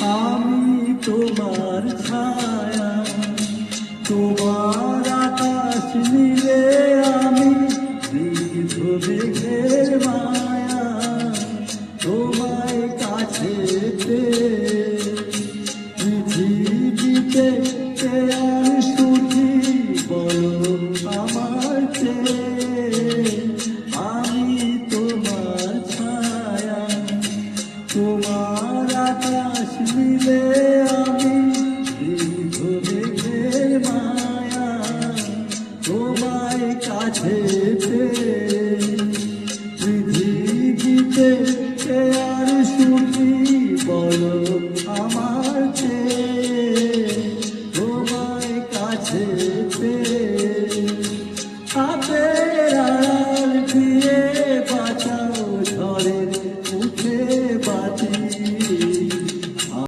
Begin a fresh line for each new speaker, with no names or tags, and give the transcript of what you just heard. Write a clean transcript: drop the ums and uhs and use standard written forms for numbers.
আমি তোমার ছায়া, তোমার আকাশ নীলে আমি তীর্থ দেখে মায়া, তোমায় কাছে পৃথিবীতে আর সুখী বলো আমার আমি তোমার ছায়া, তোমার আকাশ নীলে